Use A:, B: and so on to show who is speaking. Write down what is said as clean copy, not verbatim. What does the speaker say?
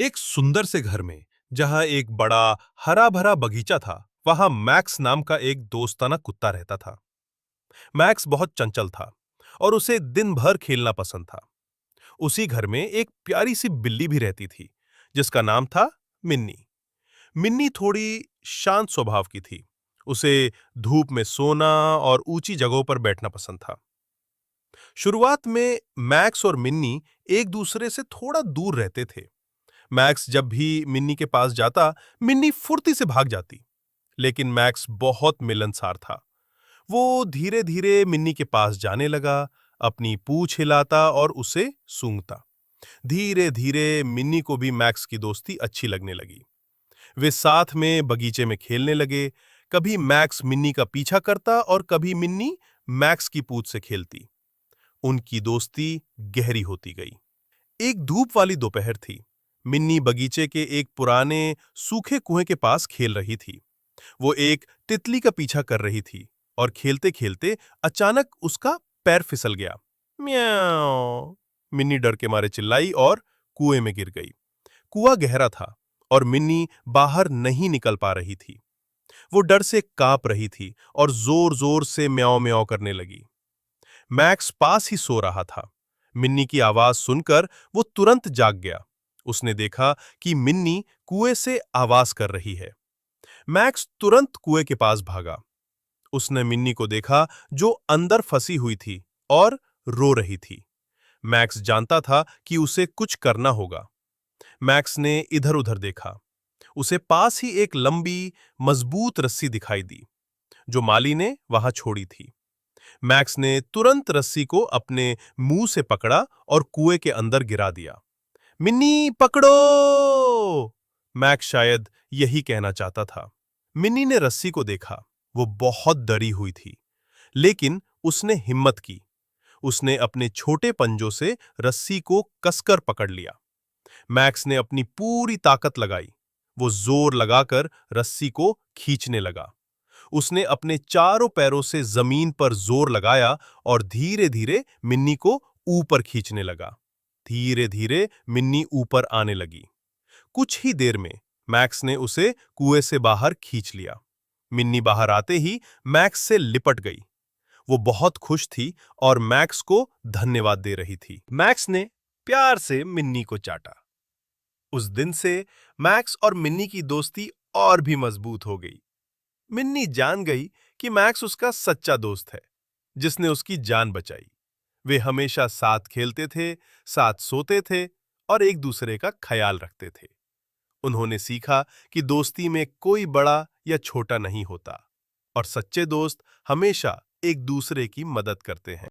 A: एक सुंदर से घर में जहां एक बड़ा हरा भरा बगीचा था, वहां मैक्स नाम का एक दोस्ताना कुत्ता रहता था। मैक्स बहुत चंचल था और उसे दिन भर खेलना पसंद था। उसी घर में एक प्यारी सी बिल्ली भी रहती थी, जिसका नाम था मिन्नी। मिन्नी थोड़ी शांत स्वभाव की थी। उसे धूप में सोना और ऊंची जगहों पर बैठना पसंद था। शुरुआत में मैक्स और मिन्नी एक दूसरे से थोड़ा दूर रहते थे। मैक्स जब भी मिन्नी के पास जाता, मिन्नी फुर्ती से भाग जाती। लेकिन मैक्स बहुत मिलनसार था। वो धीरे धीरे मिन्नी के पास जाने लगा, अपनी पूंछ हिलाता और उसे सूंघता। धीरे धीरे मिन्नी को भी मैक्स की दोस्ती अच्छी लगने लगी। वे साथ में बगीचे में खेलने लगे। कभी मैक्स मिन्नी का पीछा करता और कभी मिन्नी मैक्स की पूंछ से खेलती। उनकी दोस्ती गहरी होती गई। एक धूप वाली दोपहर थी। मिन्नी बगीचे के एक पुराने सूखे कुएं के पास खेल रही थी। वो एक तितली का पीछा कर रही थी और खेलते खेलते अचानक उसका पैर फिसल गया। म्याऊ! मिन्नी डर के मारे चिल्लाई और कुएं में गिर गई। कुआं गहरा था और मिन्नी बाहर नहीं निकल पा रही थी। वो डर से कांप रही थी और जोर जोर से म्याऊं म्याऊं करने लगी। मैक्स पास ही सो रहा था। मिन्नी की आवाज सुनकर वो तुरंत जाग गया। उसने देखा कि मिन्नी कुएं से आवाज कर रही है। मैक्स तुरंत कुएं के पास भागा। उसने मिन्नी को देखा, जो अंदर फंसी हुई थी और रो रही थी। मैक्स जानता था कि उसे कुछ करना होगा। मैक्स ने इधर-उधर देखा। उसे पास ही एक लंबी, मजबूत रस्सी दिखाई दी, जो माली ने वहां छोड़ी थी। मैक्स ने तुरंत रस्सी को अपने मुंह से पकड़ा और कुएं के अंदर गिरा दिया। मिन्नी पकड़ो! मैक्स शायद यही कहना चाहता था। मिन्नी ने रस्सी को देखा। वो बहुत डरी हुई थी, लेकिन उसने हिम्मत की। उसने अपने छोटे पंजों से रस्सी को कसकर पकड़ लिया। मैक्स ने अपनी पूरी ताकत लगाई। वो जोर लगाकर रस्सी को खींचने लगा। उसने अपने चारों पैरों से जमीन पर जोर लगाया और धीरे-धीरे मिन्नी को ऊपर खींचने लगा। धीरे-धीरे मिन्नी ऊपर आने लगी। कुछ ही देर में मैक्स ने उसे कुएं से बाहर खींच लिया। मिन्नी बाहर आते ही मैक्स से लिपट गई। वो बहुत खुश थी और मैक्स को धन्यवाद दे रही थी। मैक्स ने प्यार से मिन्नी को चाटा। उस दिन से मैक्स और मिन्नी की दोस्ती और भी मजबूत हो गई। मिन्नी जान गई कि मैक्स उसका सच्चा दोस्त है, जिसने उसकी जान बचाई। वे हमेशा साथ खेलते थे, साथ सोते थे और एक दूसरे का ख्याल रखते थे। उन्होंने सीखा कि दोस्ती में कोई बड़ा या छोटा नहीं होता और सच्चे दोस्त हमेशा एक दूसरे की मदद करते हैं।